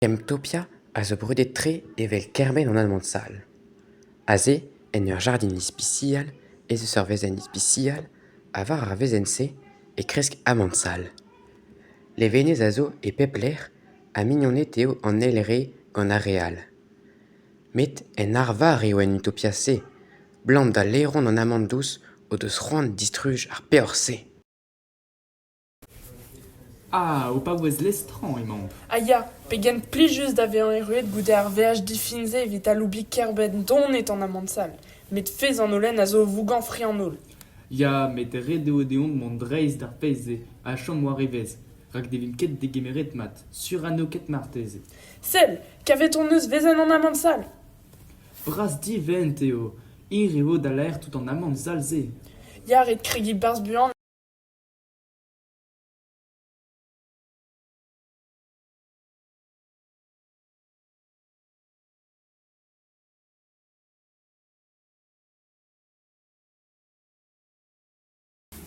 Emtopia a zo brudet tre evel kerben an almant sal. Aze, en ur jardin ispicial, ez eus ur vezenn ispicial, a var ar vezenn-se e kresk amant sal. Levenez a zo e pep lec'h a mignonet eo an elre gant ar real. Met en arvar eo en utopia-se, blant da leron an amant dous o deus c'hoant distruj ar peoc'h-se. Ah, o pa ouez lestran emañ. Ah ya, pegen plijus da vezañ erruet goude ar veaj difinze evit aloubi kerbet donet an amant sal. Met fez an olen a zo vougan fri an ol. Ya, met red eo deont mont dreiz d'ar peiz-se, a chom war evez. Rak devin ket degemeret mat, sur an ket marteze. Sel, kavet on eus vezenn an amant sal. Bras divent eo, ir eo da l'air tout an amant sal ze. Ya ret kregi barzh buan.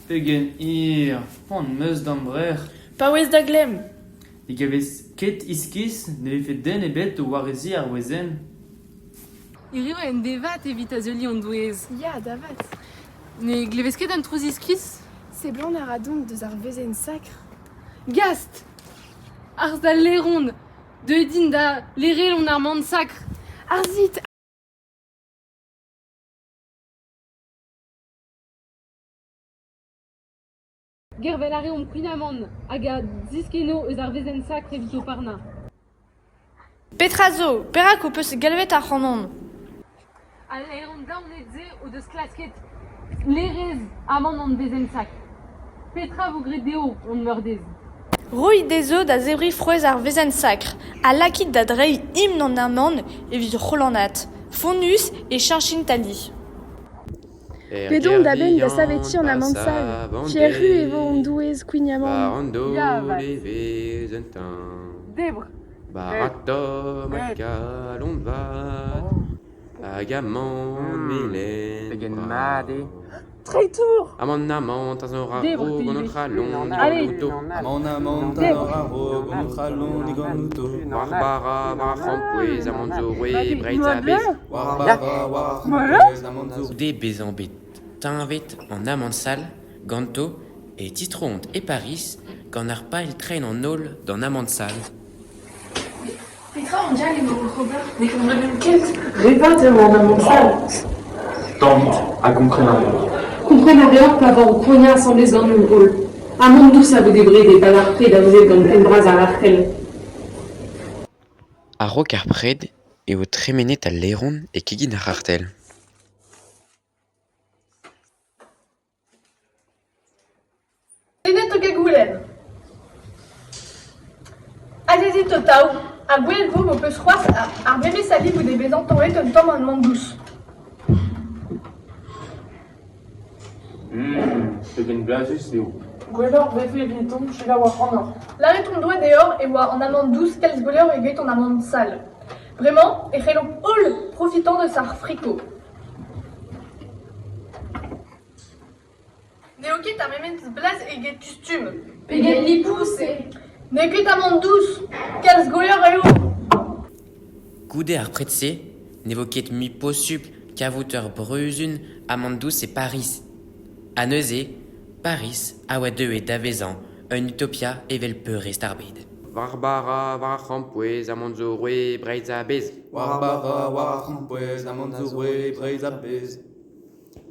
Pegen ir, pont meus d'an brer. Pa ouez da glem. E gavez ket iskis, ne vefe den ebet o warezi ar wezenn. Irio en devat evit a zeuli an douez. Ya, davat. Ne glevez ket an trouz iskis? Se blant a radon deus ar vezenn sakr. Gast! Ars da lerond, din da lere l'on ar mand sakr. Ar zit, Gervel are om kuinamant, hag a ziskeno eus ar vezenn sakr evit o parna. Petra zo, perak o peus galvet ar c'hanon. A lerond daonet ze o deus klasket lerez amant an vezenn sakr. Petra vo gret deo on meurdez. Rouy dezo da zebri frouez ar vezenn sakr, a lakit da drei imn an amant evit rolanat, fonus e charchin tali. pedon da ben da saveti an amant sal. Pierru evo an douez kouignamant. Ya, vat. Debr. Barato, makal, on vat. Agamant, melen. Pegen made. Treitour. Amant, az an raro, Debr, gant an tralon, Allez. Amant, an raro, gant o c'hallon, ni gant outo. Warbara, war c'hampouez, amant zo roe, breiz a bez. War c'hampouez, amant zo. Goude bezan bet tanvet an amant sal, ganto, e titront e Paris, gant ar pail tren an ol d'an amant sal. Petra an dial eo Robert. Ne komprenem ket. Revat eo an amant sal. Tant, a komprenañ. Komprenareor pa va o poignard san bez gant un rol. Amant dous a vo debrede pa ar pred a vezet gant en braz ar artel. A rok ar pred eo tremenet al leron e kegin ar artel. Tenet o gagoulen. Azezit o tao, a gwell vo mo peus c'hoaz ar bebe sali ou de bezan torret un tamm an mand dous. Pegen blazus eo. Gwellor vefe vinton, chela war c'hanor. L'arrêt ton doigt dehors et oa en amande douce quels goleur et guet en amande sale. Vraiment, et relon all profitant de sa fricot. Neoket a memens blaz et guet costume. Pegen li pousse. Neoket amande douce, quels goleur et ou. Goude ar pred-se, ne vo ket mu posupl kavouteur bruzun amant dous e Paris. A neuze, Paris a oa deuet da vezan, un utopia evel peur rest ar bed. Warbara, war c'hampouez, amant zo roe, breiz a bez. War c'hampouez, amant zo roe, breiz a bez.